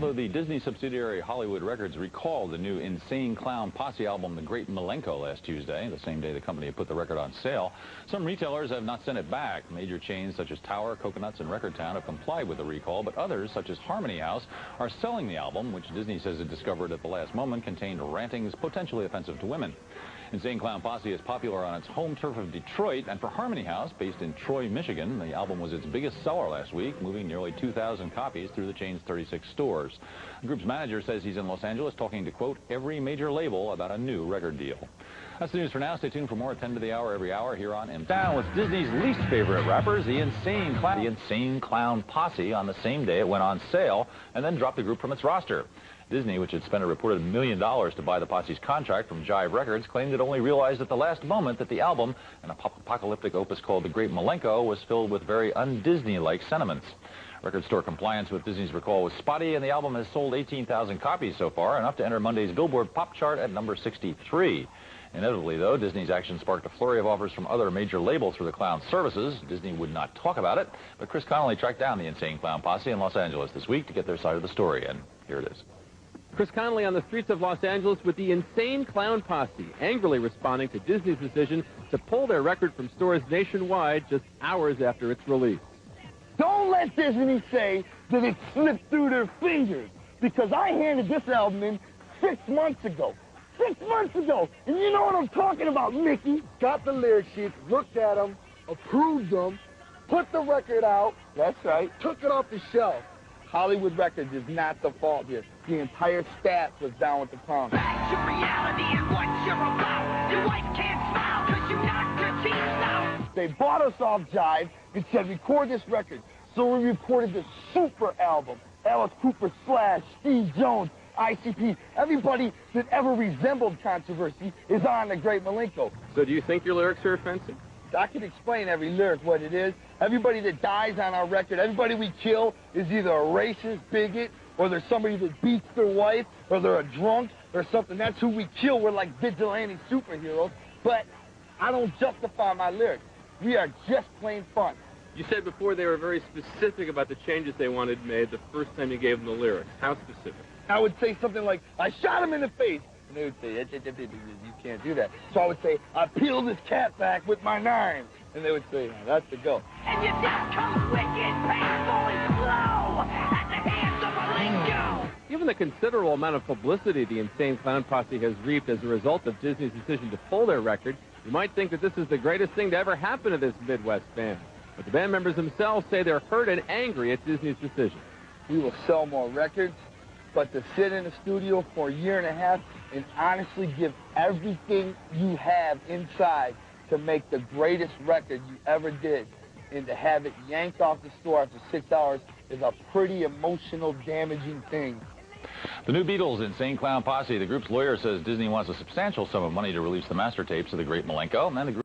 Also, the Disney subsidiary Hollywood Records recalled the new Insane Clown Posse album, The Great Milenko, last Tuesday, the same day the company had put the record on sale. Some retailers have not sent it back. Major chains such as Tower, Coconuts, and Record Town have complied with the recall, but others, such as Harmony House, are selling the album, which Disney says it discovered at the last moment contained rantings potentially offensive to women. Insane Clown Posse is popular on its home turf of Detroit, and for Harmony House, based in Troy, Michigan, the album was its biggest seller last week, moving nearly 2,000 copies through the chain's 36 stores. The group's manager says he's in Los Angeles talking to, quote, every major label about a new record deal. That's the news for now. Stay tuned for more at 10 to the hour every hour here on M. Down with Disney's least favorite rappers, the Insane Clown Posse, on the same day it went on sale and then dropped the group from its roster. Disney, which had spent a reported $1 million to buy the Posse's contract from Jive Records, claimed it only realized at the last moment that the album, an apocalyptic opus called The Great Milenko, was filled with very un-Disney-like sentiments. Record store compliance with Disney's recall was spotty, and the album has sold 18,000 copies so far, enough to enter Monday's Billboard pop chart at number 63. Inevitably, though, Disney's action sparked a flurry of offers from other major labels for the clown's services. Disney would not talk about it, but Chris Connolly tracked down the Insane Clown Posse in Los Angeles this week to get their side of the story, and here it is. Chris Connolly on the streets of Los Angeles with the Insane Clown Posse, angrily responding to Disney's decision to pull their record from stores nationwide just hours after its release. Don't let Disney say that it slipped through their fingers, because I handed this album in 6 months ago. 6 months ago! And you know what I'm talking about, Mickey. Got the lyric sheets, looked at them, approved them, put the record out. That's right. Took it off the shelf. Hollywood Records is not the fault here. The entire staff was down with the clown. Back to reality and what you're about. Your wife can't smile because you knocked your teeth out. They bought us off Jive and said, record this record. So we recorded this super album. Alice Cooper, Slash, Steve Jones, ICP. Everybody that ever resembled controversy is on The Great Milenko. So do you think your lyrics are offensive? I can explain every lyric what it is. Everybody that dies on our record, everybody we kill is either a racist, bigot, or there's somebody that beats their wife, or they're a drunk, or something. That's who we kill. We're like vigilante superheroes. But I don't justify my lyrics. We are just plain fun. You said before they were very specific about the changes they wanted made the first time you gave them the lyrics. How specific? I would say something like, I shot him in the face. And they would say, you can't do that. So I would say, I peeled his cat back with my knife. And they would say, that's the go. And your death comes wicked, painful, and slow at the hands of Milenko. Given the considerable amount of publicity the Insane Clown Posse has reaped as a result of Disney's decision to pull their record, you might think that this is the greatest thing to ever happen to this Midwest band. But the band members themselves say they're hurt and angry at Disney's decision. We will sell more records, but to sit in the studio for a year and a half and honestly give everything you have inside to make the greatest record you ever did, and to have it yanked off the store after 6 hours is a pretty emotional, damaging thing. The new Beatles, Insane Clown Posse. The group's lawyer says Disney wants a substantial sum of money to release the master tapes of The Great Milenko, and the group